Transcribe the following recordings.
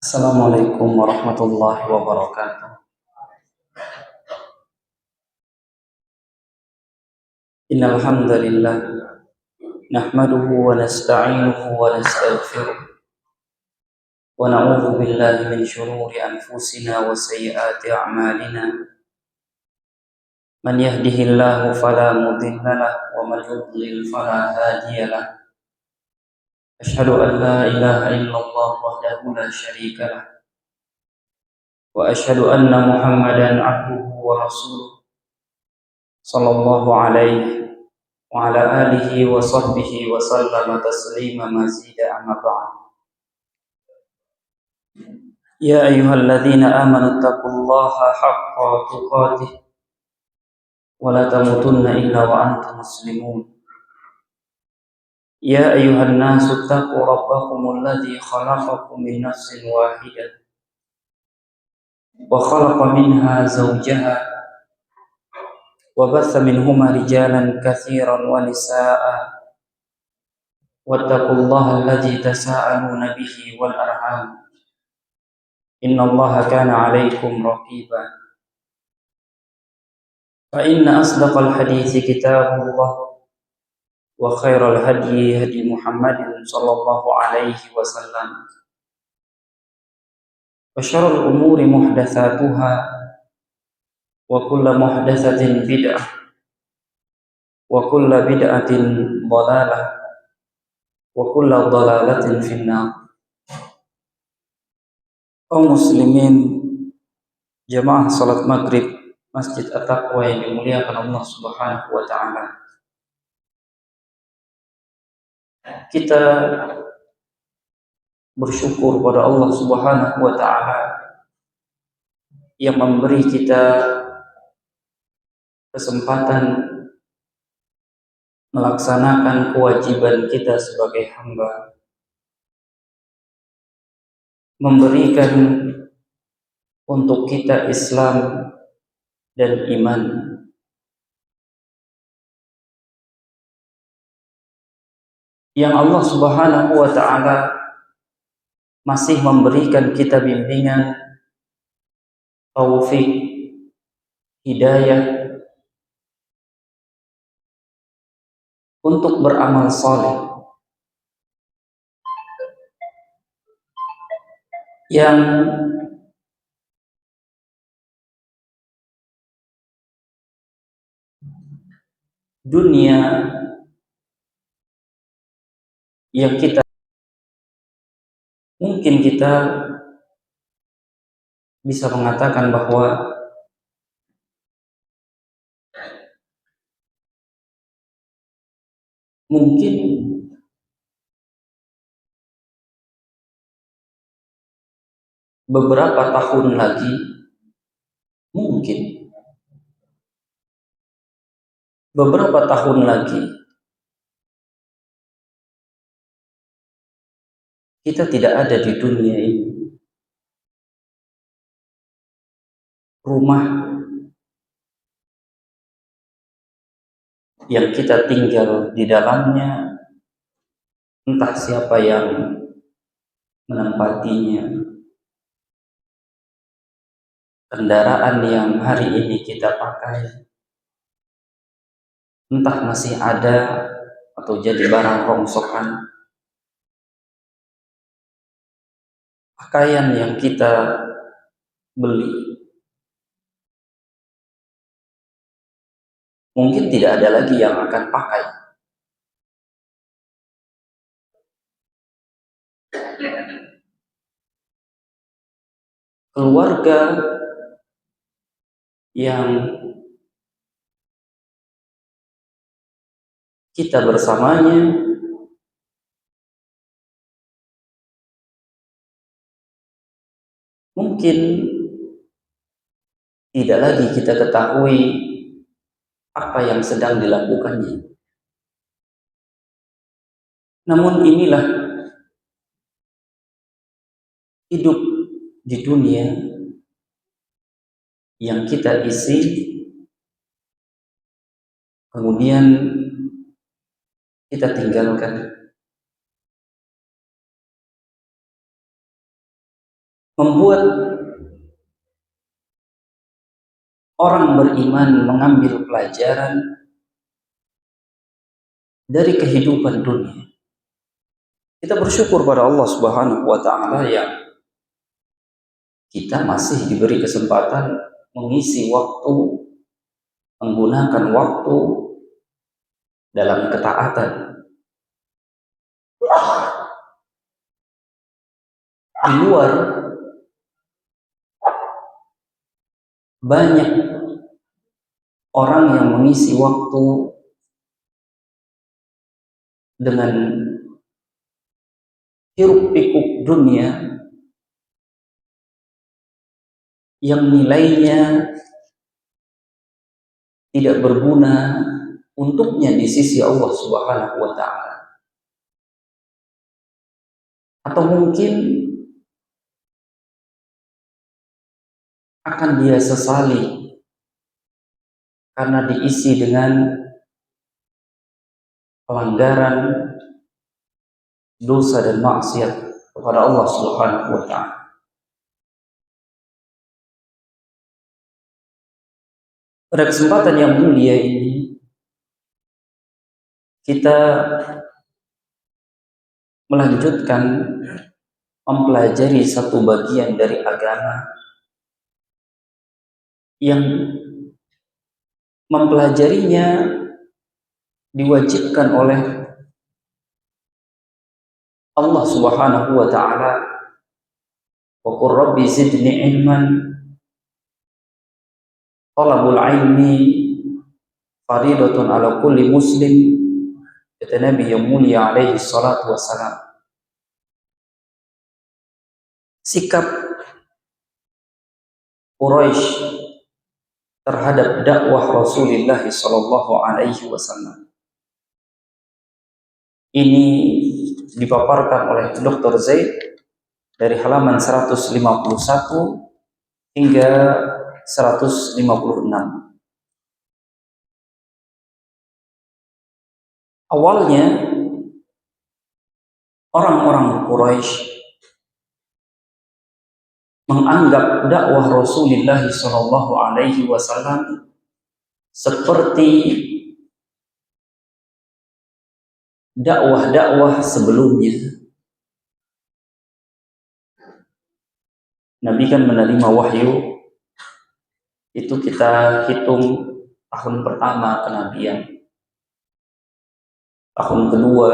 Assalamualaikum warahmatullahi wabarakatuh. Innal hamdalillah nahmaduhu wa nasta'inuhu wa nastaghfiruh wa na'udzu billahi min shururi anfusina wa sayyiati a'malina. Man yahdihillahu fala mudilla lahu wa man yudlil fala hadiya lahu. Asyhadu an la ilaha illallah wahdahu la syarika lah wa asyhadu anna Muhammadan 'abduhu wa rasuluh sallallahu alaihi wa ala alihi wa sahbihi wa sallama taslima mazida amma ba'd. Ya ayyuhalladzina amanu taqullaha haqqa tuqatih wa la tamutunna illa wa antum muslimun. Ya ayyuhan nasu taqu rabbakumul ladzi khalaqakum min nafsin wahidah wa khalaqa minha zawjaha wa batha minhuma rijalan katsiran wa nisaa'a wattaqullaha alladzi tasaaluna bihi wal arham innallaha kana 'alaikum raqiba. Fa inna asdaqal hadithi kitabullah wa khairal hadyi hadyi Muhammadin sallallahu alaihi wasallam wa syarrul umuri muhdatsatuha wa kullu muhdatsatin bid'ah wa kullu bid'atin dhalalah wa kullu dhalalatin finnar. Kaum muslimin jamaah salat maghrib Masjid At-Taqwa yang dimuliakan Allah Subhanahu wa taala. Kita bersyukur pada Allah Subhanahu wa taala yang memberi kita kesempatan melaksanakan kewajiban kita sebagai hamba, memberikan untuk kita Islam dan iman. Yang Allah Subhanahu wa taala masih memberikan kita bimbingan, taufik, hidayah untuk beramal saleh yang dunia yang mungkin kita bisa mengatakan bahwa mungkin beberapa tahun lagi, mungkin beberapa tahun lagi kita tidak ada di dunia ini. Rumah yang kita tinggal di dalamnya, entah siapa yang menempatinya, kendaraan yang hari ini kita pakai, entah masih ada atau jadi barang rongsokan, pakaian yang kita beli mungkin tidak ada lagi yang akan pakai. Keluarga yang kita bersamanya mungkin tidak lagi kita ketahui apa yang sedang dilakukannya. Namun inilah hidup di dunia yang kita isi, kemudian kita tinggalkan. membuat orang beriman mengambil pelajaran dari kehidupan dunia. Kita bersyukur pada Allah Subhanahu wa taala yang kita masih diberi kesempatan mengisi waktu, menggunakan waktu dalam ketaatan. Di luar banyak orang yang mengisi waktu dengan hiruk pikuk dunia yang nilainya tidak berguna untuknya di sisi Allah Subhanahu wa taala. Atau mungkin akan dia sesali karena diisi dengan pelanggaran, dosa dan maksiat kepada Allah Subhanahu wa taala. Pada kesempatan yang mulia ini kita melanjutkan mempelajari satu bagian dari agama yang mempelajarinya diwajibkan oleh Allah Subhanahu wa taala. Wa qur rabbi zidni ilman, talabul ilmi faridatun ala kulli muslim, kata Nabi yang mulia alaihi salatu wassalam. Sikap Quraisy terhadap dakwah Rasulullah sallallahu alaihi wasallam ini dipaparkan oleh Dr. Zaid dari halaman 151 hingga 156. Awalnya orang-orang Quraisy menganggap dakwah Rasulullah sallallahu alaihi wasallam seperti dakwah-dakwah sebelumnya. Nabi kan menerima wahyu itu kita hitung tahun pertama kenabian. Tahun kedua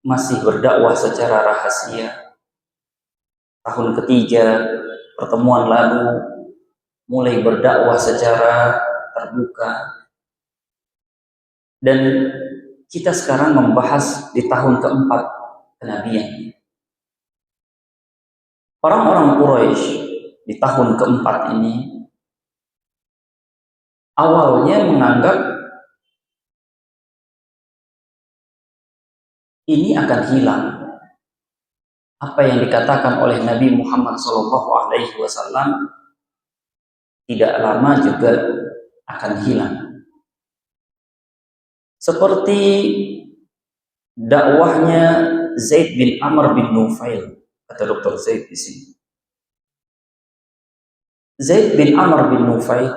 masih berdakwah secara rahasia. Tahun ketiga, pertemuan lalu mulai berdakwah secara terbuka. Dan kita sekarang membahas di tahun keempat kenabian. Orang-orang Quraisy di tahun keempat ini awalnya menganggap ini akan hilang. Apa yang dikatakan oleh Nabi Muhammad SAW tidak lama juga akan hilang. Seperti dakwahnya Zaid bin Amr bin Nufail, kata Dr. Zaid di sini. Zaid bin Amr bin Nufail,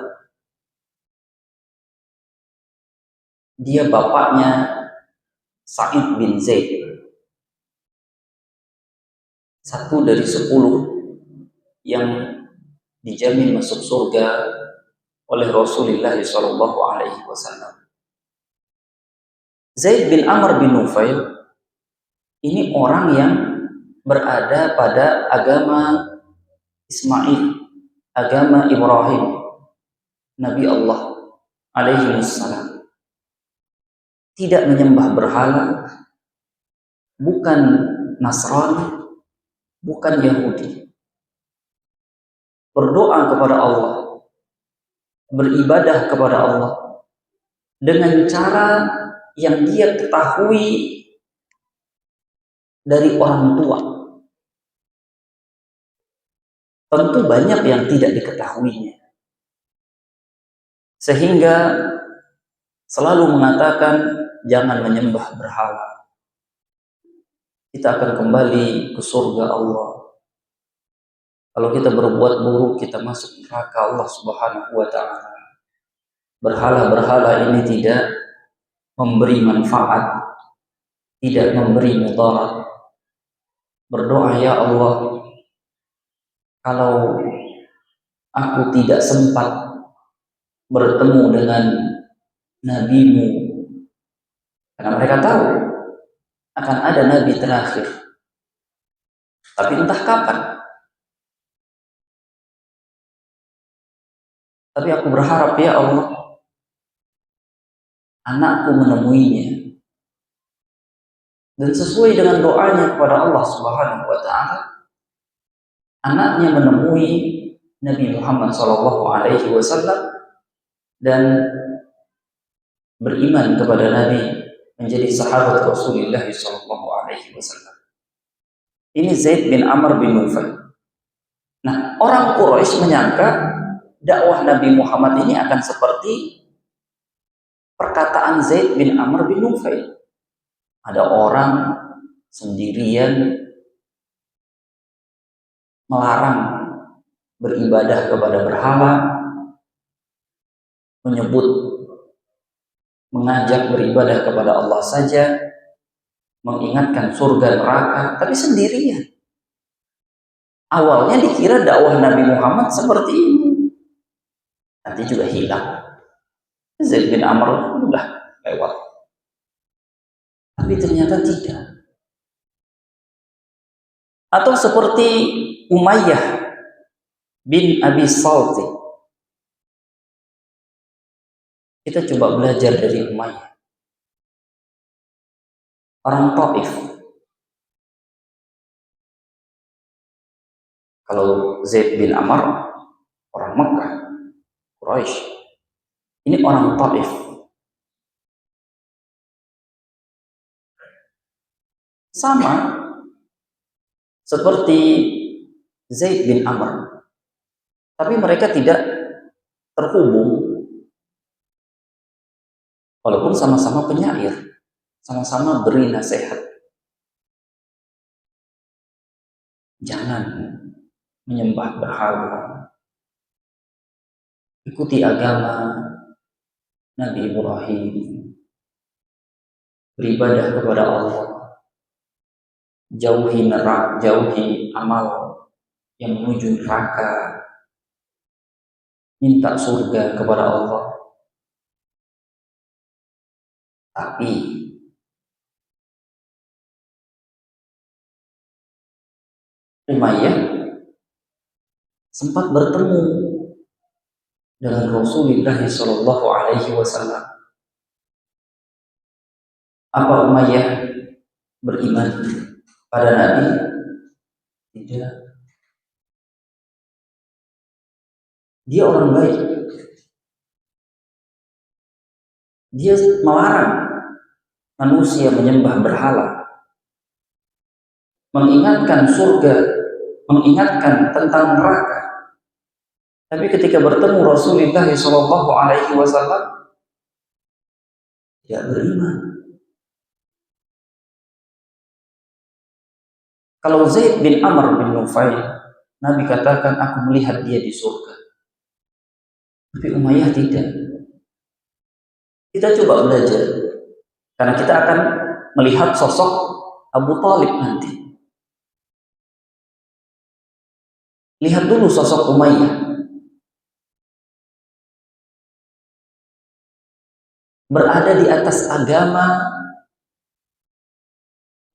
dia bapaknya Sa'id bin Zaid, satu dari 10 yang dijamin masuk surga oleh Rasulullah SAW. Zaid bin Amr bin Nufail ini orang yang berada pada agama Ismail, agama Ibrahim, Nabi Allah alaihi wassalam. Tidak menyembah berhala, bukan Nasrani, bukan Yahudi. Berdoa kepada Allah, beribadah kepada Allah dengan cara yang dia ketahui dari orang tua. Tentu banyak yang tidak diketahuinya. Sehingga selalu mengatakan jangan menyembah berhala. kita akan kembali ke surga Allah. Kalau kita berbuat buruk, kita masuk neraka Allah Subhanahu wa Ta'ala. Berhala-berhala ini tidak memberi manfaat, tidak memberi mudarat. Berdoa, ya Allah, kalau aku tidak sempat bertemu dengan nabimu, karena mereka tahu akan ada nabi terakhir, tapi entah kapan. Tapi aku berharap, ya Allah, anakku menemuinya. Dan sesuai dengan doanya kepada Allah Subhanahu wa Ta'ala, anaknya menemui Nabi Muhammad SAW dan beriman kepada Nabi, menjadi sahabat Rasulullah SAW. Ini Zaid bin Amr bin Nufail. Nah, orang Quraisy menyangka dakwah Nabi Muhammad ini akan seperti perkataan Zaid bin Amr bin Nufail. Ada orang sendirian melarang beribadah kepada berhala, mengajak beribadah kepada Allah saja, mengingatkan surga neraka, tapi sendirian. Awalnya dikira dakwah Nabi Muhammad seperti ini, nanti juga hilang. Zaid bin Amr udah lewat, tapi ternyata tidak. Atau seperti Umayyah bin Abi Salti. Kita coba belajar dari Umayyah, orang Taif. Kalau Zaid bin Amr orang Mekah, Quraisy. Ini orang Taif. Sama seperti Zaid bin Amr, tapi mereka tidak terhubung, walaupun sama-sama penyair, sama-sama beri nasihat. Jangan menyembah berhala, ikuti agama Nabi Ibrahim, beribadah kepada Allah, jauhi neraka, jauhi amal yang menuju neraka, minta surga kepada Allah. Tapi Umayyah sempat bertemu dengan Rasulullah SAW. Apa Umayyah beriman pada Nabi? Tidak. Dia orang baik. Dia melarang manusia menyembah berhala, mengingatkan surga, mengingatkan tentang neraka. Tapi ketika bertemu Rasulullah SAW, tidak beriman. Kalau Zaid bin Amr bin Nufail, Nabi katakan, aku melihat dia di surga. Tapi Umayyah tidak. Kita coba belajar, karena kita akan melihat sosok Abu Thalib nanti. Lihat dulu sosok Umayyah. Berada di atas agama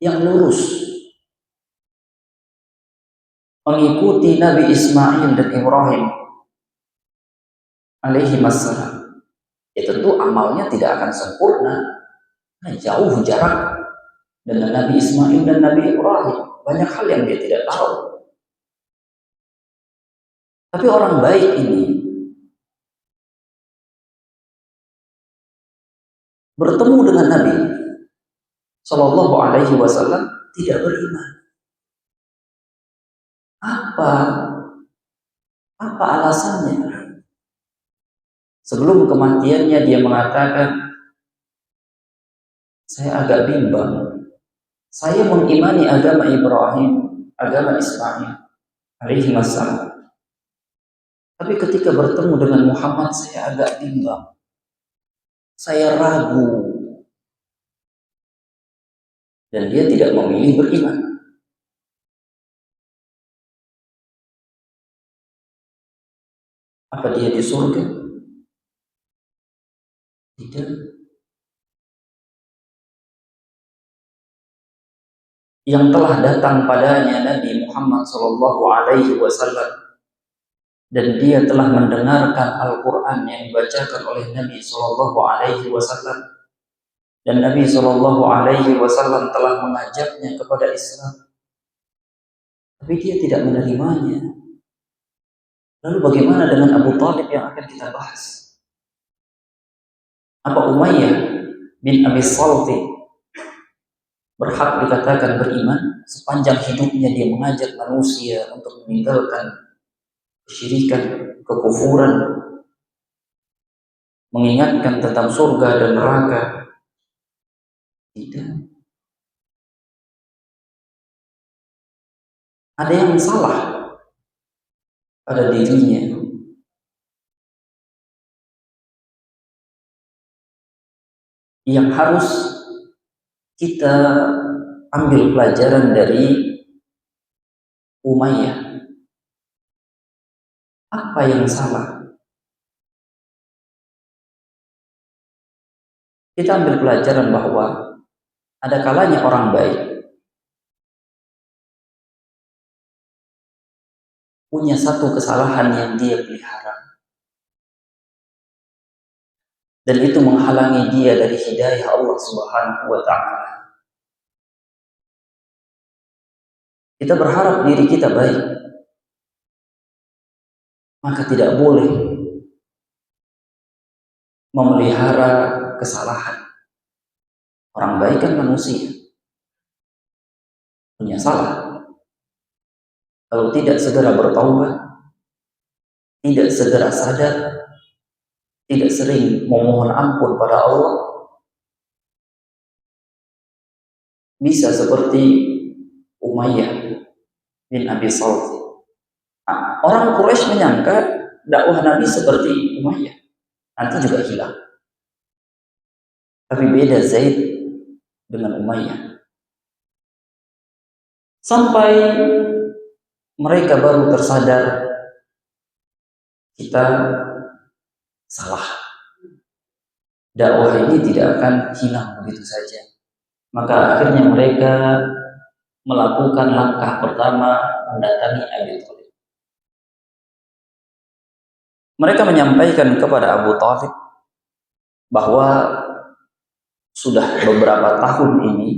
yang lurus, mengikuti Nabi Ismail dan Ibrahim alaihi wassalam. Ya tentu amalnya tidak akan sempurna, jauh jarak dengan Nabi Ismail dan Nabi Ibrahim. Banyak hal yang dia tidak tahu. Tapi orang baik ini bertemu dengan Nabi Shallallahu Alaihi Wasallam, tidak beriman. Apa alasannya? Sebelum kematiannya dia mengatakan, saya agak bimbang, Saya mengimani agama Ibrahim, agama Ismail alaihi wassalam. Tapi ketika bertemu dengan Muhammad saya agak bimbang. Saya ragu. Dan dia tidak memilih beriman. Apa dia di surga? Tidak. Yang telah datang padanya Nabi Muhammad SAW, dan dia telah mendengarkan Al-Quran yang dibacakan oleh Nabi SAW, dan Nabi SAW telah mengajaknya kepada Islam, tapi dia tidak menerimanya. Lalu bagaimana dengan Abu Talib yang akan kita bahas? Apa Umayyah bin Abi Salti berhak dikatakan beriman sepanjang hidupnya dia mengajak manusia untuk meninggalkan kesyirikan, kekufuran, mengingatkan tentang surga dan neraka? Tidak. Ada yang salah pada dirinya. Yang harus kita ambil pelajaran dari Umayyah. Apa yang salah? Kita ambil pelajaran bahwa ada kalanya orang baik punya satu kesalahan yang dia pelihara, dan itu menghalangi dia dari hidayah Allah Subhanahu wa ta'ala. Kita berharap diri kita baik, maka tidak boleh memelihara kesalahan. Orang baik kan manusia, punya salah. Kalau tidak segera bertaubat, tidak segera sadar, tidak sering memohon ampun pada Allah, bisa seperti Umayyah bin Abi Salti. Orang Quraisy menyangka dakwah Nabi seperti Umayyah, nanti juga hilang. Tapi beda Zaid dengan Umayyah. Sampai mereka baru tersadar kita salah. Dakwah ini tidak akan hilang begitu saja. Maka akhirnya mereka melakukan langkah pertama, mendatangi Abi Thalib. Mereka menyampaikan kepada Abu Thalib bahwa sudah beberapa tahun ini,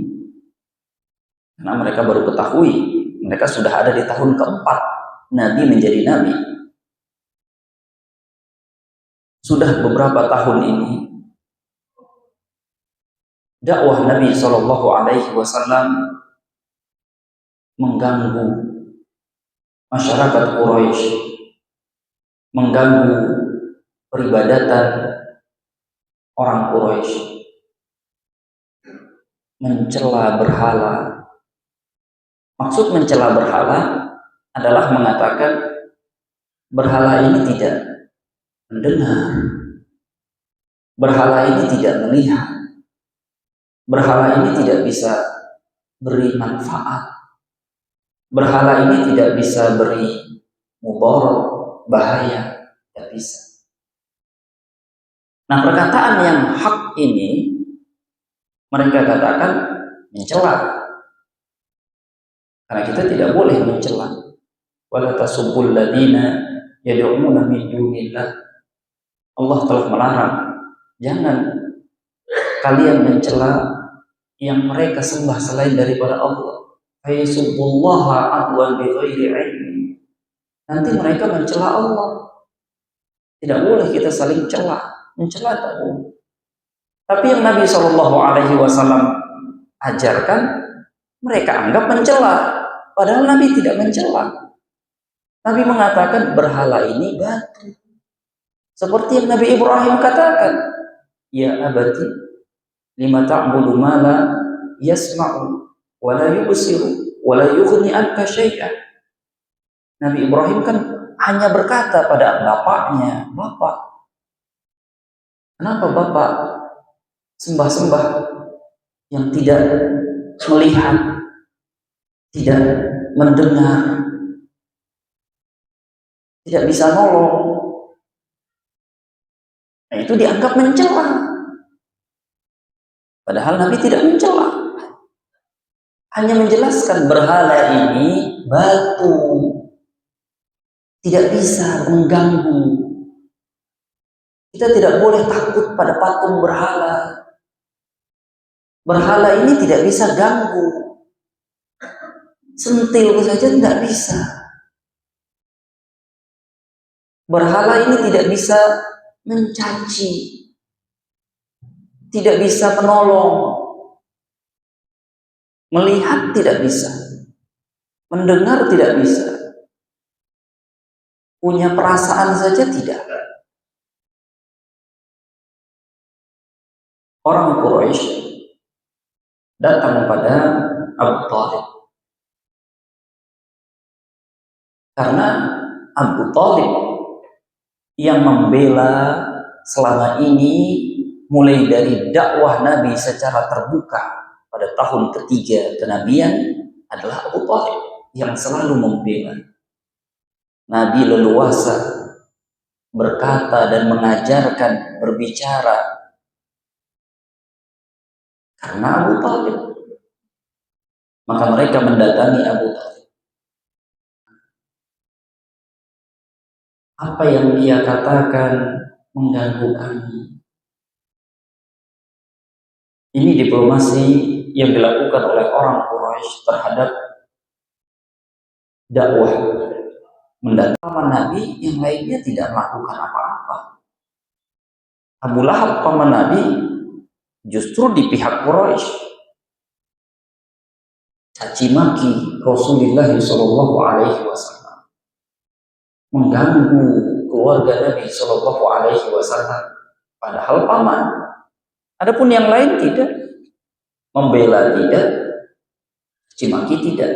karena mereka baru ketahui, mereka sudah ada di tahun keempat Nabi menjadi Nabi. Sudah beberapa tahun ini dakwah Nabi SAW mengganggu masyarakat Quraisy, mengganggu peribadatan orang Quraisy, mencela berhala. Maksud mencela berhala adalah mengatakan berhala ini tidak mendengar, berhala ini tidak melihat, berhala ini tidak bisa beri manfaat, berhala ini tidak bisa beri mudarat, bahaya, tidak bisa. Nah, perkataan yang hak ini mereka katakan mencela. Karena kita tidak boleh mencela. Wala tasubbul ladina yad'una min dunillah. Allah telah melarang, jangan kalian mencela yang mereka sembah selain daripada Allah. Fayasubbullaha adwan bighairi ilmi. Nanti mereka mencela Allah. Tidak boleh kita saling mencela tak boleh. Tapi yang Nabi SAW ajarkan, mereka anggap mencela, padahal Nabi tidak mencela. Nabi mengatakan berhala ini batu. Seperti yang Nabi Ibrahim katakan, ya abati lima ta'budu ma la yasma'u wa la yubsiru wa la yughni anka syai'an. Nabi Ibrahim kan hanya berkata pada bapaknya, "Bapak, kenapa Bapak sembah-sembah yang tidak melihat, tidak mendengar, tidak bisa nolong?" Nah, itu dianggap mencela. Padahal Nabi tidak mencela. Hanya menjelaskan berhala ini batu, tidak bisa mengganggu. Kita tidak boleh takut pada patung berhala. Berhala ini tidak bisa ganggu. Sentil saja tidak bisa. Berhala ini tidak bisa mencaci, tidak bisa menolong, melihat tidak bisa, mendengar tidak bisa, punya perasaan saja tidak. Orang Quraisy datang kepada Abu Thalib karena Abu Thalib yang membela selama ini mulai dari dakwah Nabi secara terbuka pada tahun ketiga kenabian adalah Abu Thalib yang selalu membela. Nabi leluasa berkata dan mengajarkan berbicara karena Abu Thalib. Maka mereka mendatangi Abu Thalib. Apa yang dia katakan mengganggu kami. Ini diplomasi yang dilakukan oleh orang Quraisy terhadap dakwah mendatangkan Nabi, yang lainnya tidak melakukan apa-apa. Abu Lahab paman Nabi justru di pihak Quraisy, caci maki Rasulullah Shallallahu Alaihi Wasallam, mengganggu keluarga Nabi Shallallahu Alaihi Wasallam. Padahal paman. Adapun yang lain tidak, membela tidak, caci maki tidak,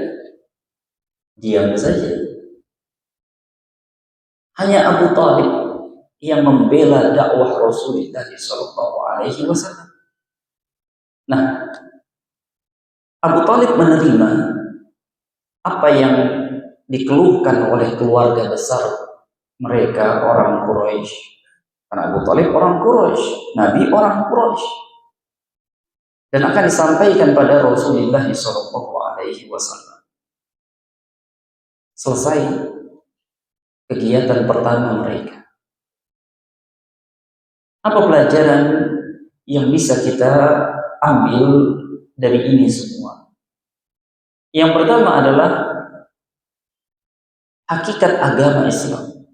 diam saja. Hanya Abu Thalib yang membela dakwah Rasulullah Shallallahu Alaihi Wasallam. Nah, Abu Thalib menerima apa yang dikeluhkan oleh keluarga besar mereka, orang Quraisy. Karena Abu Thalib orang Quraisy, Nabi orang Quraisy, dan akan disampaikan pada Rasulullah Shallallahu Alaihi Wasallam. Selesai kegiatan pertama mereka. Apa pelajaran yang bisa kita ambil dari ini semua? Yang pertama adalah hakikat agama Islam.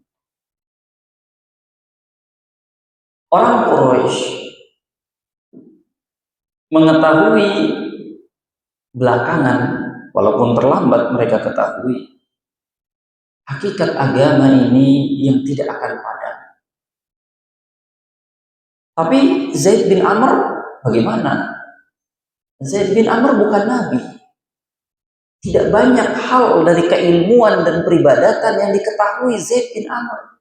Orang Quraisy mengetahui belakangan, walaupun terlambat mereka ketahui, hakikat agama ini yang tidak akan padam. Tapi Zaid bin Amr bagaimana? Zaid bin Amr bukan Nabi. Tidak banyak hal dari keilmuan dan peribadatan yang diketahui Zaid bin Amr.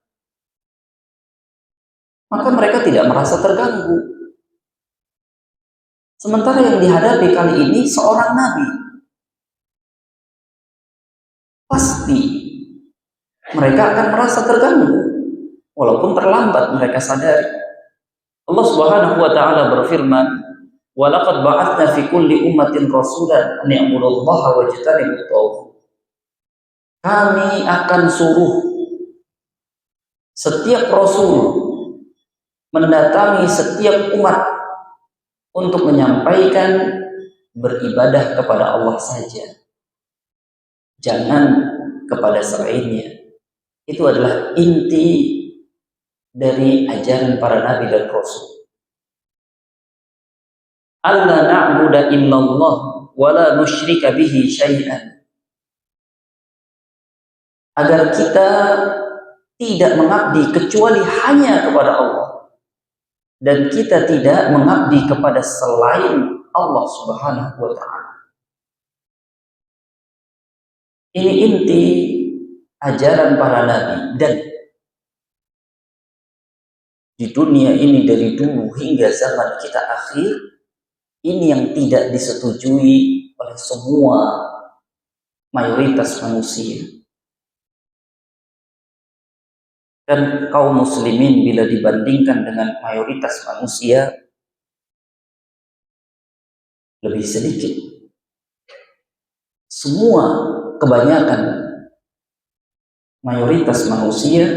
Maka mereka tidak merasa terganggu. Sementara yang dihadapi kali ini seorang Nabi. Pasti mereka akan merasa terganggu. Walaupun terlambat mereka sadari. Allah Subhanahu wa ta'ala berfirman, "Wa laqad ba'atsna fi kulli ummatin rasulan an ya'budullaha wa yajtanibut taghut." Kami akan suruh setiap rasul mendatangi setiap umat untuk menyampaikan beribadah kepada Allah saja, jangan kepada selainnya. Itu adalah inti dari ajaran para nabi dan rasul. Alla na'budu illallah wa la nusyrika bihi syai'an. Agar kita tidak mengabdi kecuali hanya kepada Allah, dan kita tidak mengabdi kepada selain Allah Subhanahu wa ta'ala. Ini inti ajaran para nabi, dan di dunia ini dari dulu hingga zaman kita akhir, ini yang tidak disetujui oleh semua mayoritas manusia. Dan kaum muslimin bila dibandingkan dengan mayoritas manusia lebih sedikit. Semua kebanyakan mayoritas manusia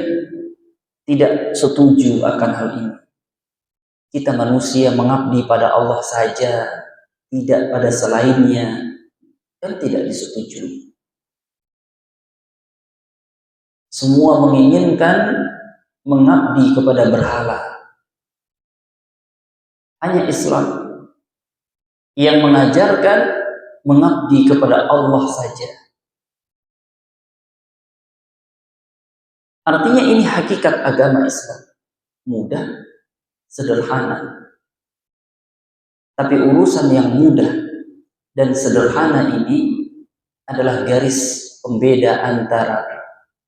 tidak setuju akan hal ini. Kita manusia mengabdi pada Allah saja, tidak pada selainnya, dan tidak disetujui. Semua menginginkan mengabdi kepada berhala. Hanya Islam yang mengajarkan mengabdi kepada Allah saja. Artinya ini hakikat agama Islam. Mudah, sederhana. Tapi urusan yang mudah dan sederhana ini adalah garis pembeda antara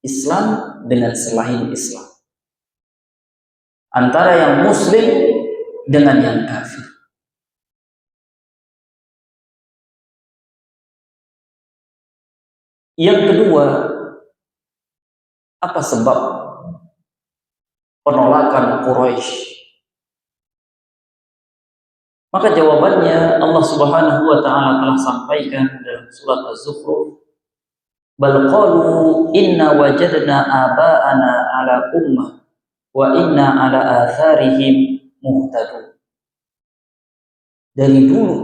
Islam dengan selain Islam. Antara yang muslim dengan yang kafir. Yang kedua, apa sebab penolakan Quraisy? Maka jawabannya Allah Subhanahu wa taala telah sampaikan dalam surat Az-Zukhruf, bal qalu inna wajadna aba'ana ala ummah wa inna ala atharihim muhtadun. Dari dulu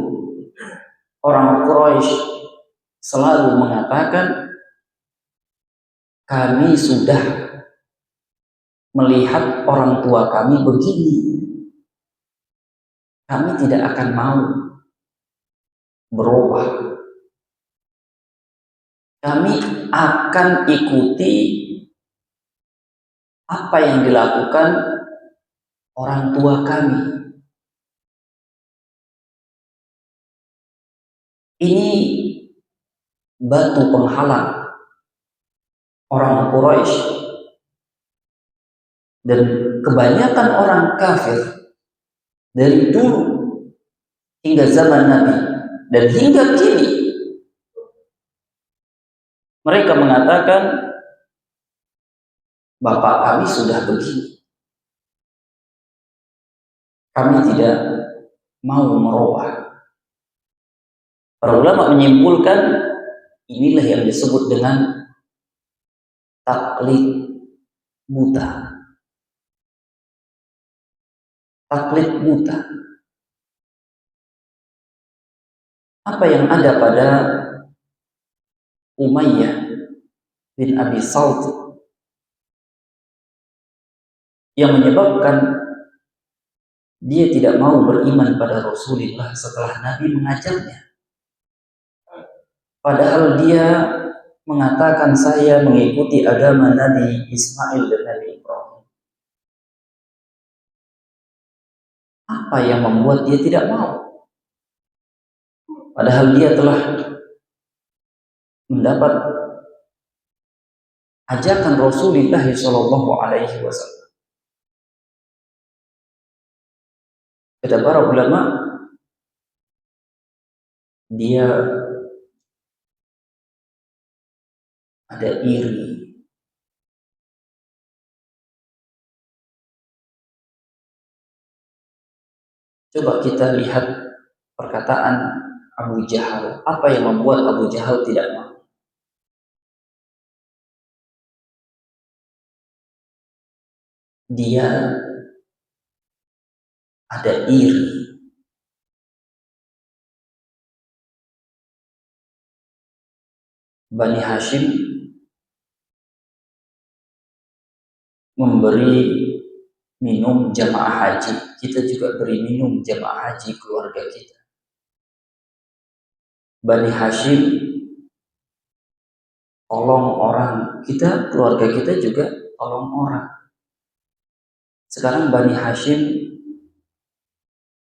orang Quraisy selalu mengatakan, kami sudah melihat orang tua kami begini, kami tidak akan mau berubah. Kami akan ikuti apa yang dilakukan orang tua kami. Ini batu penghalang orang Quraisy dan kebanyakan orang kafir dari dulu hingga zaman Nabi dan hingga kini. Mereka mengatakan, bapak kami sudah begini, kami tidak mau merubah. Para ulama menyimpulkan inilah yang disebut dengan taklid buta. Taklid buta. Apa yang ada pada Umayyah bin Abi Salt yang menyebabkan dia tidak mau beriman pada Rasulullah setelah Nabi mengajarnya. Padahal dia mengatakan, saya mengikuti agama Nabi Ismail dan Nabi Ibrahim. Apa yang membuat dia tidak mau? Padahal dia telah mendapat ajakan Rasulullah Shallallahu Alaihi Wasallam. Kata para ulama, dia ada iri. Coba kita lihat perkataan Abu Jahal. Apa yang membuat Abu Jahal tidak mau? Dia ada iri. Bani Hashim memberi minum jamaah haji, kita juga beri minum jamaah haji keluarga kita. Bani Hashim tolong orang, kita keluarga kita juga tolong orang. Sekarang Bani Hashim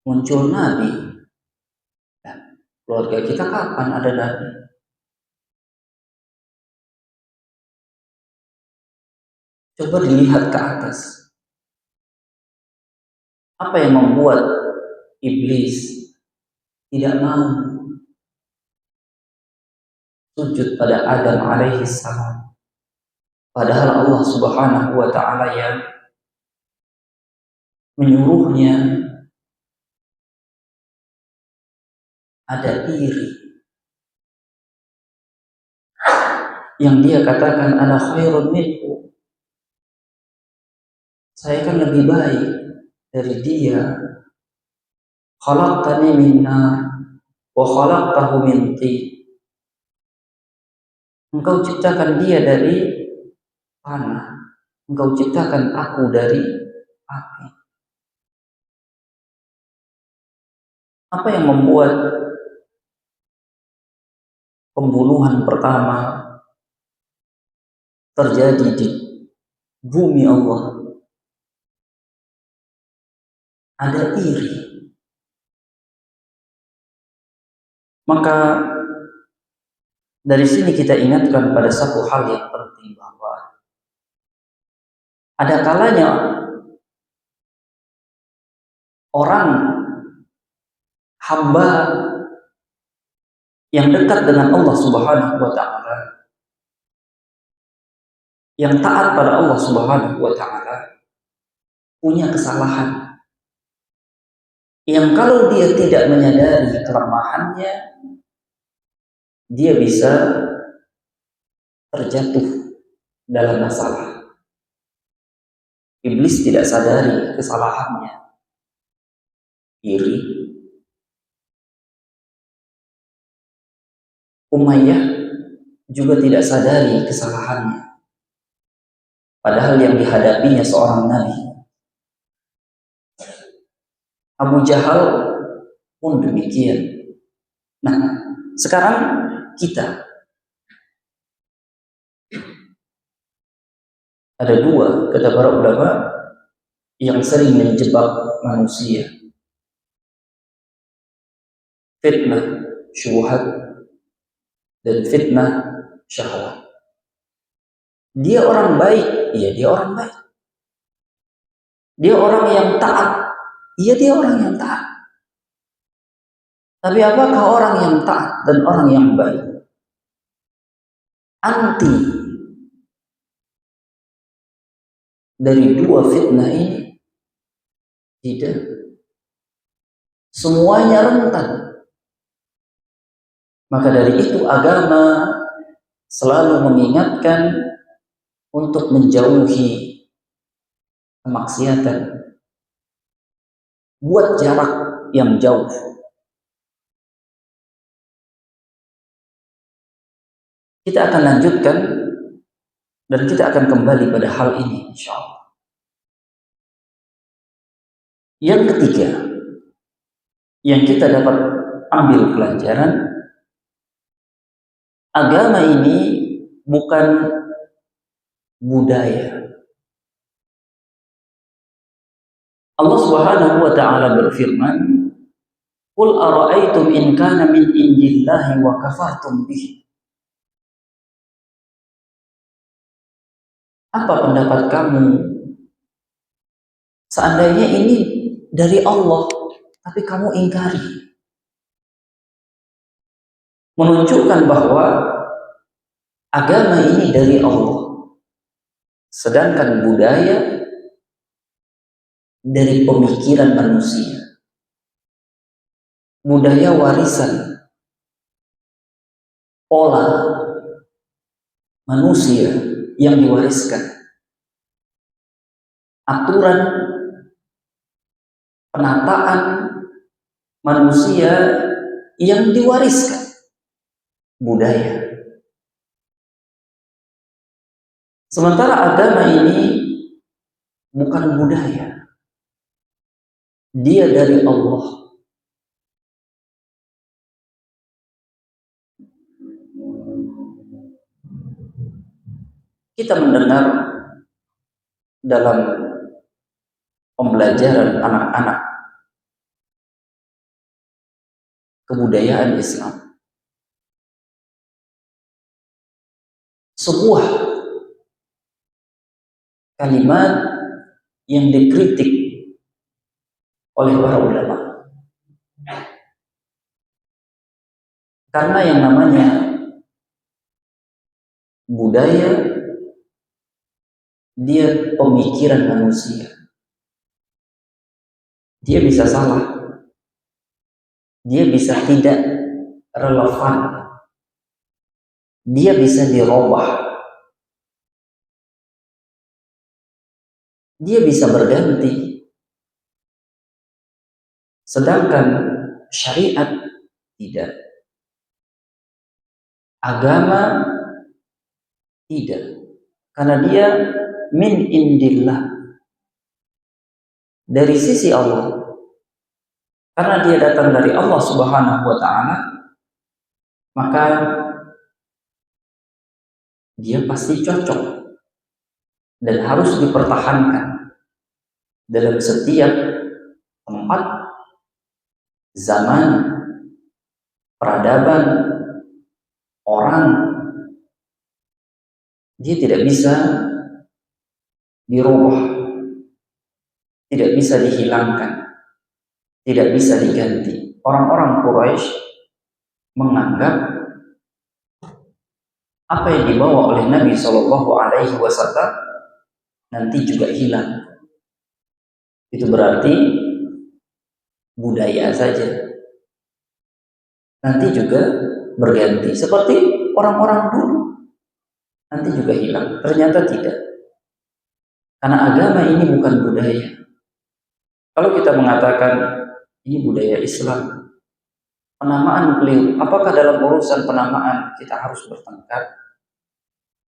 muncul Nabi, keluarga kita kapan ada Nabi? Coba dilihat ke atas. Apa yang membuat iblis tidak mau sujud pada Adam alaihi salam? Padahal Allah Subhanahu wa ta'ala yang menyuruhnya. Ada iri yang dia katakan, ana khairun minhu, saya kan lebih baik dari dia. Khalaqtani min nar wa khalaqtahu min tin. Engkau ciptakan dia dari tanah, engkau ciptakan aku dari api. Apa yang membuat pembunuhan pertama terjadi di bumi Allah? Ada iri. Maka dari sini kita ingatkan pada satu hal yang penting, bahwa ada kalanya orang, hamba yang dekat dengan Allah Subhanahu wa ta'ala, yang taat pada Allah Subhanahu wa ta'ala, punya kesalahan yang kalau dia tidak menyadari kelemahannya, dia bisa terjatuh dalam masalah. Iblis tidak sadari kesalahannya, iri. Umayyah juga tidak sadari kesalahannya, padahal yang dihadapinya seorang nabi. Abu Jahal pun demikian. Nah, sekarang kita ada dua, kata para ulama, yang sering menjebak manusia: fitnah syubhat dan fitnah syahwat. Dia orang baik, iya dia orang baik. Dia orang yang taat, iya dia orang yang taat. Tapi apakah orang yang taat dan orang yang baik anti dari dua fitnah ini? Tidak. Semuanya rentan. Maka dari itu agama selalu mengingatkan untuk menjauhi kemaksiatan. Buat jarak yang jauh. Kita akan lanjutkan dan kita akan kembali pada hal ini, insya Allah. Yang ketiga, yang kita dapat ambil pelajaran, agama ini bukan budaya. Allah Subhanahu wa ta'ala berfirman, "Qul ara'aytum in kana min indillahi wa kafartum bihi." Apa pendapat kamu seandainya ini dari Allah tapi kamu ingkari? Menunjukkan bahwa agama ini dari Allah, sedangkan budaya dari pemikiran manusia. Budaya warisan pola manusia yang diwariskan. Aturan penataan manusia yang diwariskan. Budaya. Sementara agama ini bukan budaya. Dia dari Allah. Kita mendengar dalam pembelajaran anak-anak kebudayaan Islam, sebuah kalimat yang dikritik oleh para ulama. Karena yang namanya budaya, dia pemikiran manusia. Dia bisa salah, dia bisa tidak relevan, dia bisa dirubah, dia bisa berganti. Sedangkan syariat tidak, agama tidak, karena dia min indillah, dari sisi Allah. Karena dia datang dari Allah Subhanahu wa Ta'ala, maka dia pasti cocok dan harus dipertahankan dalam setiap tempat, zaman, peradaban, orang. Dia tidak bisa dirubah, tidak bisa dihilangkan, tidak bisa diganti. Orang-orang Quraisy menganggap apa yang dibawa oleh Nabi Shallallahu Alaihi Wasallam nanti juga hilang. Itu berarti budaya saja, nanti juga berganti. Seperti orang-orang dulu, nanti juga hilang. Ternyata tidak, karena agama ini bukan budaya. Kalau kita mengatakan ini budaya Islam, penamaan keliru. Apakah dalam urusan penamaan kita harus bertengkar?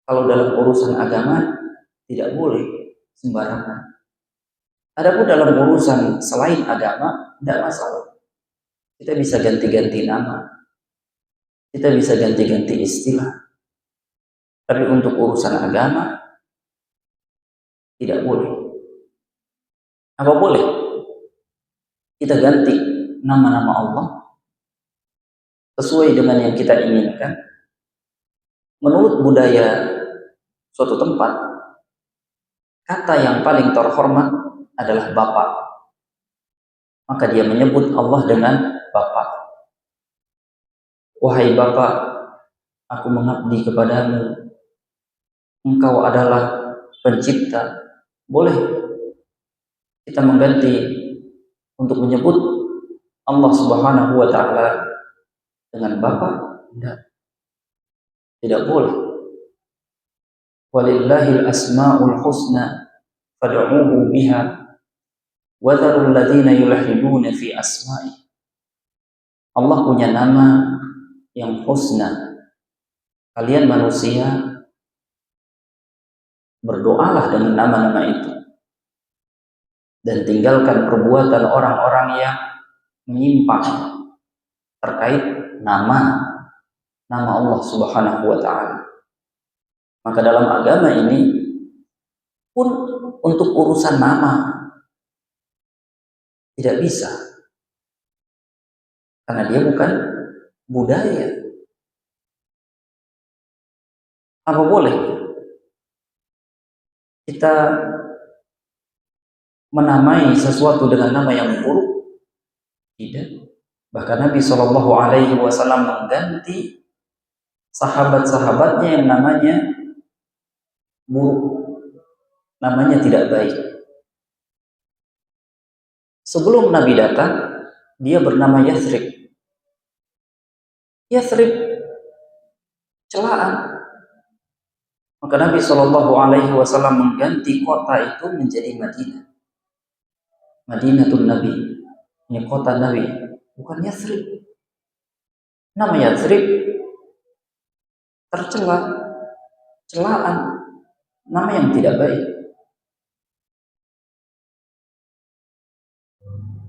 Kalau dalam urusan agama tidak boleh sembarangan. Adapun dalam urusan selain agama tidak masalah. Kita bisa ganti-ganti nama, kita bisa ganti-ganti istilah. Tapi untuk urusan agama tidak boleh. Apa boleh? Kita ganti nama-nama Allah sesuai dengan yang kita inginkan. Menurut budaya suatu tempat, kata yang paling terhormat adalah Bapak. Maka dia menyebut Allah dengan Bapak. Wahai Bapak, aku mengabdi kepadamu. Engkau adalah pencipta. Boleh kita mengganti untuk menyebut Allah Subhanahu wa Ta'ala dengan Bapak? Tidak boleh. Walillahil asma'ul husna fad'uuhu biha wa dharul ladzina yulhiduna fi asma'i. Allah punya nama yang husna. Kalian manusia berdoalah dengan nama-nama itu dan tinggalkan perbuatan orang-orang yang menyimpang terkait nama Allah Subhanahu wa Ta'ala. Maka dalam agama ini pun untuk urusan nama tidak bisa, karena dia bukan budaya. Apa boleh kita menamai sesuatu dengan nama yang buruk? Tidak. Bahkan Nabi Shallallahu Alaihi Wasallam mengganti sahabat-sahabatnya yang namanya buruk, namanya tidak baik. Sebelum Nabi datang, dia bernama Yathrib. Yathrib celaan. Maka Nabi Shallallahu Alaihi Wasallam mengganti kota itu menjadi Madinah. Madinatul Nabi. Ini kota Nabi, bukan Yathrib. Nama Yathrib tercela, celaan, nama yang tidak baik.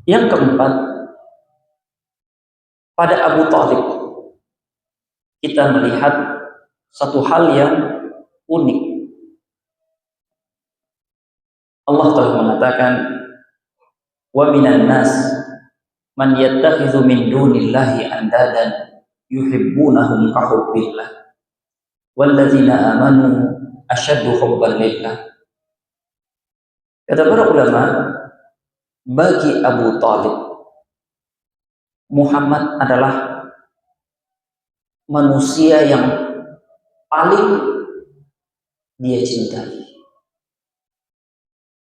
Yang keempat, pada Abu Thalib kita melihat satu hal yang unik. Allah telah mengatakan, wa minan nas man yattakhidhu min dunillahi andadan yuhibbunahum ka hubbillah walladzina amanu ashaddu hubban lillah Kata para ulama, bagi Abu Thalib, Muhammad adalah manusia yang paling dia cintai,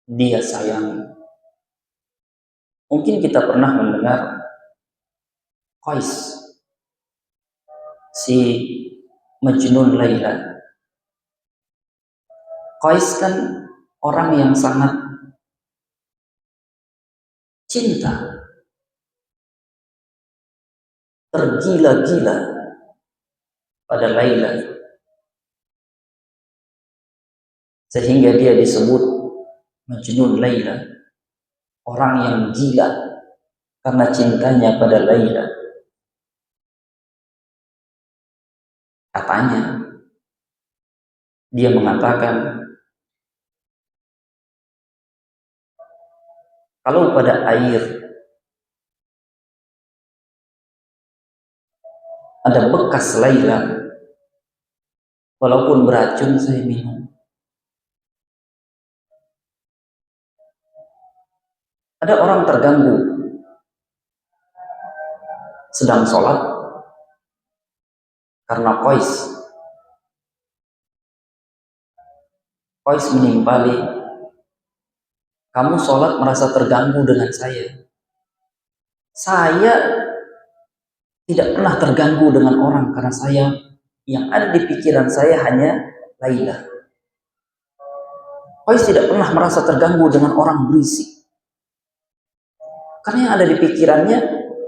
dia sayangi. Mungkin kita pernah mendengar Qais, si Majnun Laila. Qais kan orang yang sangat cinta, tergila-gila pada Laila, sehingga dia disebut Majnun Laila, orang yang gila karena cintanya pada Laila. Katanya dia mengatakan, kalau pada air ada bekas Laila, walaupun beracun saya minum. Ada orang terganggu sedang sholat karena Qais menimpali, kamu sholat merasa terganggu dengan saya. Saya tidak pernah terganggu dengan orang, karena saya, yang ada di pikiran saya hanya Laila. Qais tidak pernah merasa terganggu dengan orang berisik, karena yang ada di pikirannya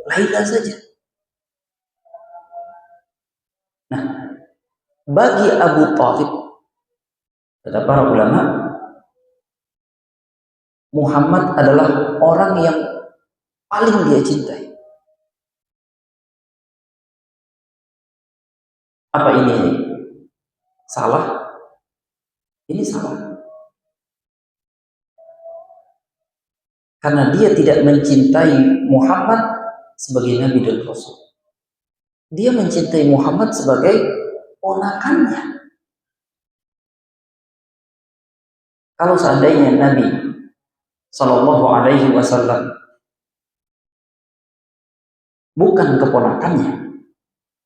Laila saja. Nah, bagi Abu Thalib, kata para ulama, Muhammad adalah orang yang paling dia cintai. Apa ini? Salah? Ini salah. Karena dia tidak mencintai Muhammad sebagai Nabi dan Rasul. Dia mencintai Muhammad sebagai ponakannya. Kalau seandainya Nabi Sallallahu Alaihi Wasallam bukan keponakannya,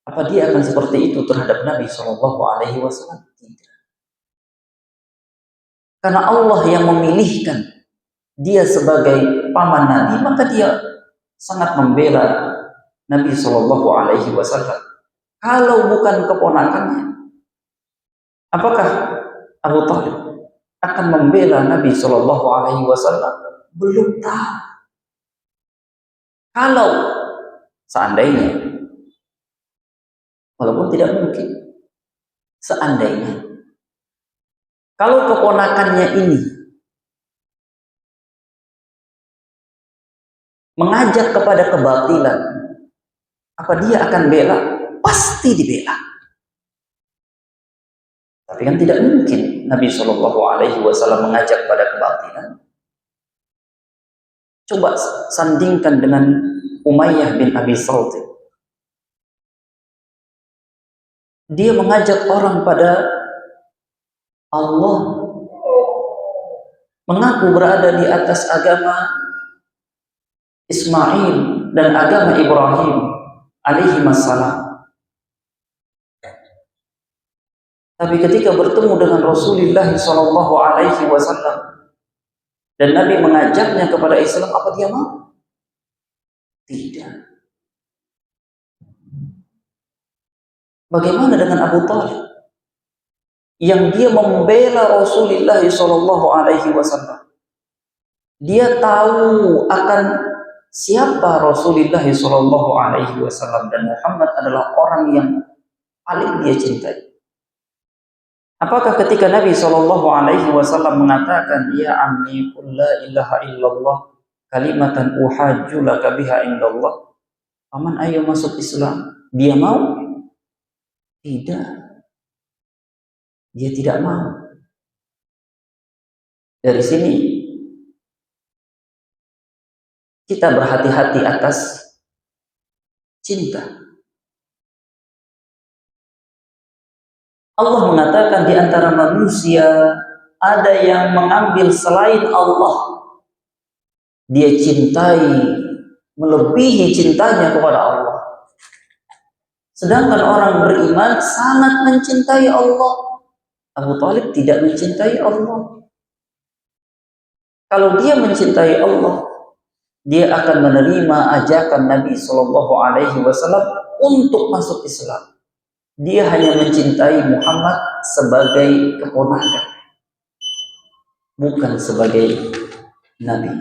apa dia akan seperti itu terhadap Nabi Sallallahu Alaihi Wasallam? Tidak. Karena Allah yang memilihkan dia sebagai paman Nabi, maka dia sangat membela Nabi Sallallahu Alaihi Wasallam. Kalau bukan keponakannya, apakah Abu Thalib akan membela Nabi Sallallahu Alaihi Wasallam? Belum tahu. Kalau seandainya, walaupun tidak mungkin, seandainya kalau keponakannya ini mengajak kepada kebatilan, apa dia akan bela? Pasti dibela. Tapi kan tidak mungkin Nabi Shallallahu Alaihi Wasallam mengajak pada kebatilan. Coba sandingkan dengan Umayyah bin Abi Salt. Dia mengajak orang pada Allah, mengaku berada di atas agama Ismail dan agama Ibrahim alaihi wassalam. Tapi ketika bertemu dengan Rasulullah Sallallahu Alaihi Wasallam dan Nabi mengajaknya kepada Islam, apa dia mau? Tidak. Bagaimana dengan Abu Thalib yang dia membela Rasulullah Sallallahu Alaihi Wasallam? Dia tahu akan siapa Rasulullah Sallallahu Alaihi Wasallam, dan Muhammad adalah orang yang paling dia cintai. Apakah ketika Nabi Shallallahu Alaihi Wasallam mengatakan, ya ammi qul la ilaha illallah kalimatan uhajju laka biha indallah, paman ayo masuk Islam, dia mau? Tidak, dia tidak mau. Dari sini kita berhati-hati atas cinta. Allah mengatakan di antara manusia ada yang mengambil selain Allah, dia cintai melebihi cintanya kepada Allah. Sedangkan orang beriman sangat mencintai Allah. Abu Thalib tidak mencintai Allah. Kalau dia mencintai Allah, dia akan menerima ajakan Nabi Shallallahu Alaihi Wasallam untuk masuk Islam. Dia hanya mencintai Muhammad sebagai keponakan, bukan sebagai Nabi.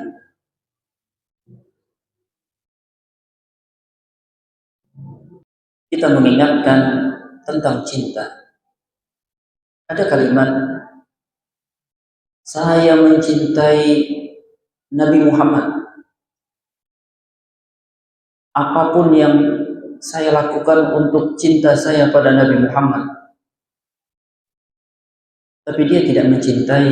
Kita mengingatkan tentang cinta. Ada kalimat, saya mencintai Nabi Muhammad. Apapun yang saya lakukan untuk cinta saya pada Nabi Muhammad. Tapi dia tidak mencintai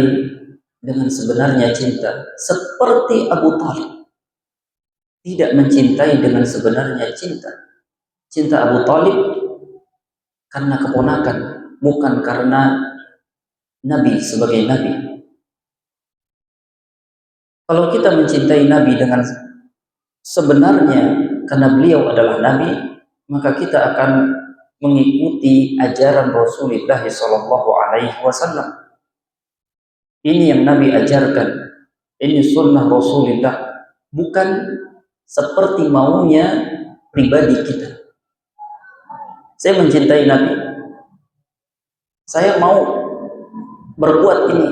dengan sebenarnya cinta. Seperti Abu Thalib tidak mencintai dengan sebenarnya cinta. Cinta Abu Thalib karena keponakan, bukan karena Nabi sebagai Nabi. Kalau kita mencintai Nabi dengan sebenarnya karena beliau adalah Nabi, maka kita akan mengikuti ajaran Rasulullah Shallallahu Alaihi Wasallam. Ini yang Nabi ajarkan. Ini sunnah Rasulullah, bukan seperti maunya pribadi kita. Saya mencintai Nabi, saya mau berbuat ini,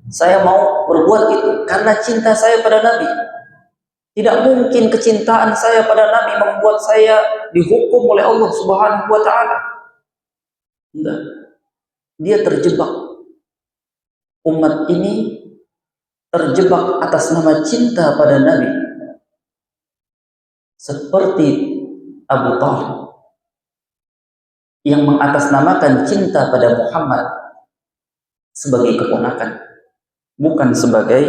saya mau berbuat itu karena cinta saya pada Nabi. Tidak mungkin kecintaan saya pada Nabi membuat saya dihukum oleh Allah Subhanahu wa Ta'ala. Dia terjebak. Umat ini terjebak atas nama cinta pada Nabi, seperti Abu Thalib yang mengatasnamakan cinta pada Muhammad sebagai keponakan, bukan sebagai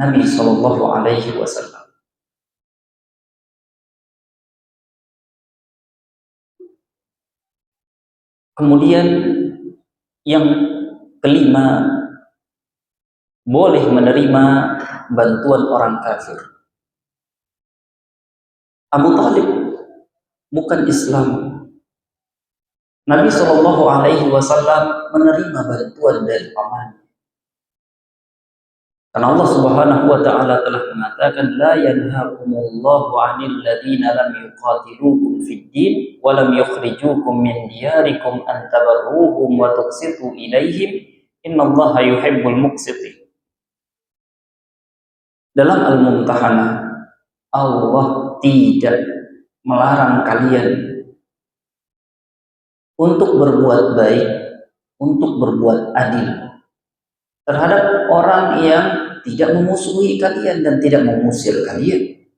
Nabi Shallallahu Alaihi Wasallam. Kemudian yang kelima, boleh menerima bantuan orang kafir. Abu Thalib bukan Islam. Nabi Shallallahu Alaihi Wasallam menerima bantuan dari pamannya. Karena Allah Subhanahu Wa Taala telah mengatakan, la yanhaakumullahu 'anil ladzina lam yuqatilukum fid din wa lam yukhrijukum min diyarikum an tabarruhum wa tuqsitu ilaihim innallaha yuhibbul muqsitin. Dalam Al-Mumtahanah, Allah tidak melarang kalian untuk berbuat baik, untuk berbuat adil terhadap orang yang tidak memusuhi kalian dan tidak mengusir kalian.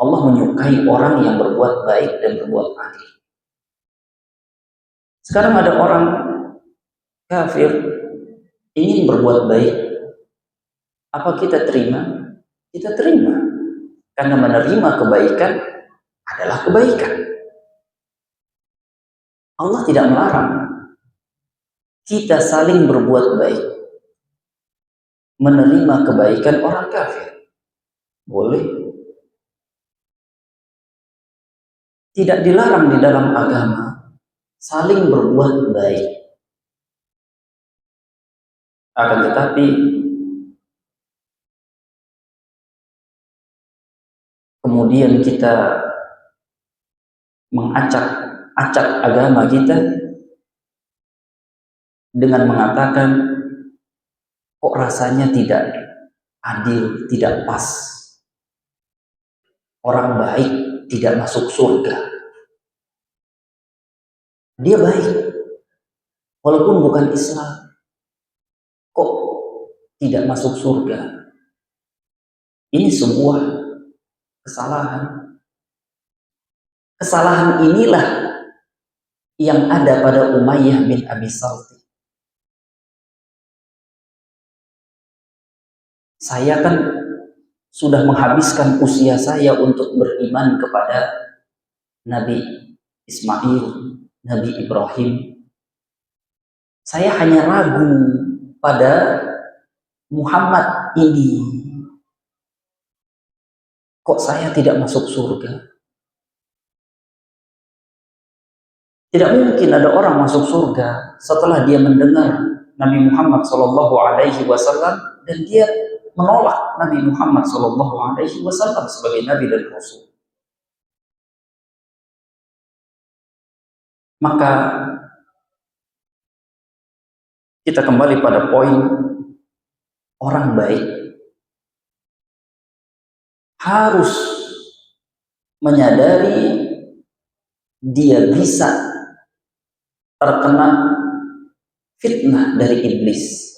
Allah menyukai orang yang berbuat baik dan berbuat adil. Sekarang ada orang kafir ingin berbuat baik. Apa kita terima? Kita terima. Karena menerima kebaikan adalah kebaikan. Allah tidak melarang kita saling berbuat baik, menerima kebaikan orang kafir. Boleh. Tidak dilarang di dalam agama saling berbuat baik. Akan tetapi kemudian kita mengacak agama kita dengan mengatakan, kok rasanya tidak adil, tidak pas. Orang baik tidak masuk surga. Dia baik, walaupun bukan Islam. Kok tidak masuk surga? Ini sebuah kesalahan. Kesalahan inilah yang ada pada Umayyah bin Abi Salti. Saya kan sudah menghabiskan usia saya untuk beriman kepada Nabi Ismail, Nabi Ibrahim. Saya hanya ragu pada Muhammad ini, kok saya tidak masuk surga? Tidak mungkin ada orang masuk surga setelah dia mendengar Nabi Muhammad Shallallahu Alaihi Wasallam dan dia menolak Nabi Muhammad Shallallahu Alaihi Wasallam sebagai Nabi dan Rasul. Maka kita kembali pada poin, orang baik harus menyadari dia bisa terkena fitnah dari iblis.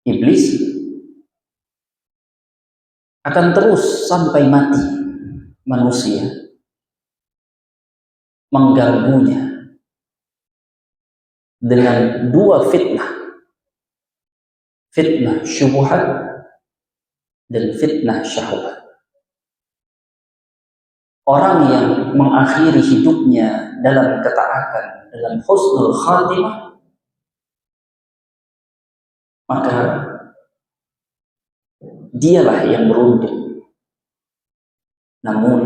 Iblis akan terus sampai mati manusia mengganggunya dengan dua fitnah. Fitnah syubhat dan fitnah syahwat. Orang yang mengakhiri hidupnya dalam ketaatan, dalam husnul khatimah, maka dialah yang beruntung. Namun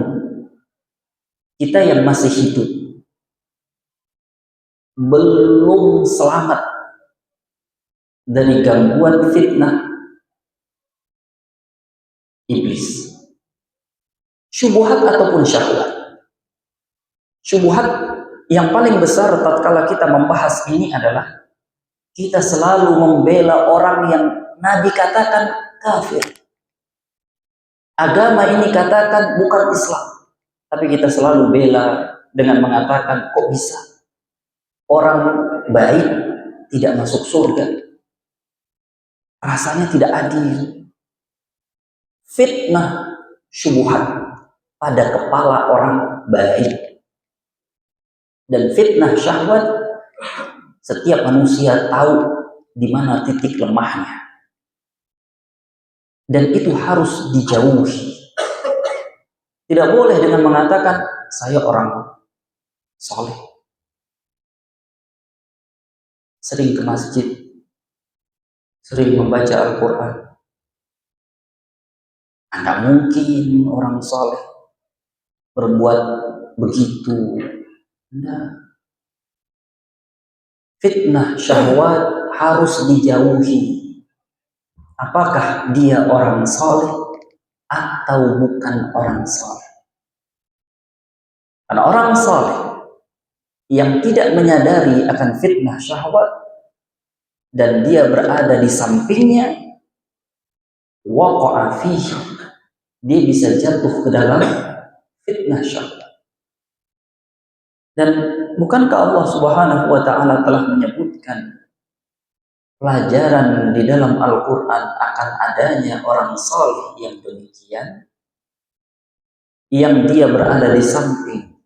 kita yang masih hidup belum selamat dari gangguan fitnah iblis, syubhat ataupun syahwat. Syubhat yang paling besar tatkala kita membahas ini adalah kita selalu membela orang yang Nabi katakan kafir. Agama ini katakan bukan Islam, tapi kita selalu bela dengan mengatakan kok bisa orang baik tidak masuk surga. Rasanya tidak adil. Fitnah syubhat pada kepala orang baik. Dan fitnah syahwat, setiap manusia tahu di mana titik lemahnya. Dan itu harus dijauhi. Tidak boleh dengan mengatakan saya orang soleh, sering ke masjid, sering membaca Al-Quran. Tidak mungkin orang soleh berbuat begitu. Nah, fitnah syahwat harus dijauhi. Apakah dia orang soleh atau bukan orang soleh? Karena orang soleh yang tidak menyadari akan fitnah syahwat dan dia berada di sampingnya, waqa'a fihi, dia bisa jatuh ke dalam fitnah syahwat. Dan bukankah Allah Subhanahu wa Ta'ala telah menyebutkan pelajaran di dalam Al-Quran akan adanya orang saleh yang demikian, yang dia berada di samping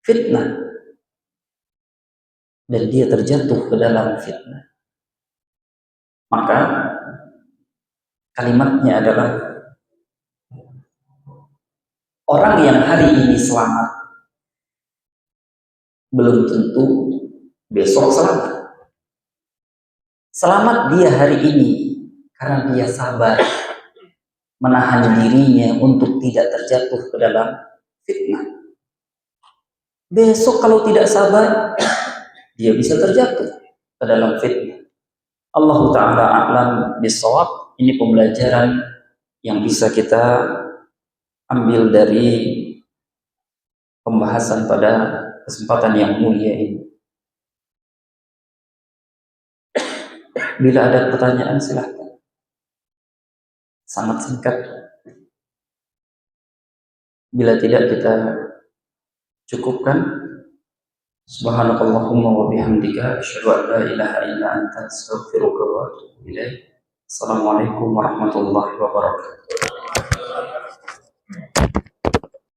fitnah dan dia terjatuh ke dalam fitnah? Maka kalimatnya adalah orang yang hari ini selamat belum tentu besok selamat. Selamat dia hari ini karena dia sabar menahan dirinya untuk tidak terjatuh ke dalam fitnah. Besok kalau tidak sabar, dia bisa terjatuh ke dalam fitnah. Allah Ta'ala a'lam bishawab. Ini pembelajaran yang bisa kita ambil dari pembahasan pada kesempatan yang mulia ini. Bila ada pertanyaan silahkan. Sangat singkat. Bila tidak kita cukupkan. Subhanakallahumma wa bihamdika asyhadu an la ilaha illa anta astaghfiruka wa atubu ilaik. Assalamualaikum warahmatullahi wabarakatuh.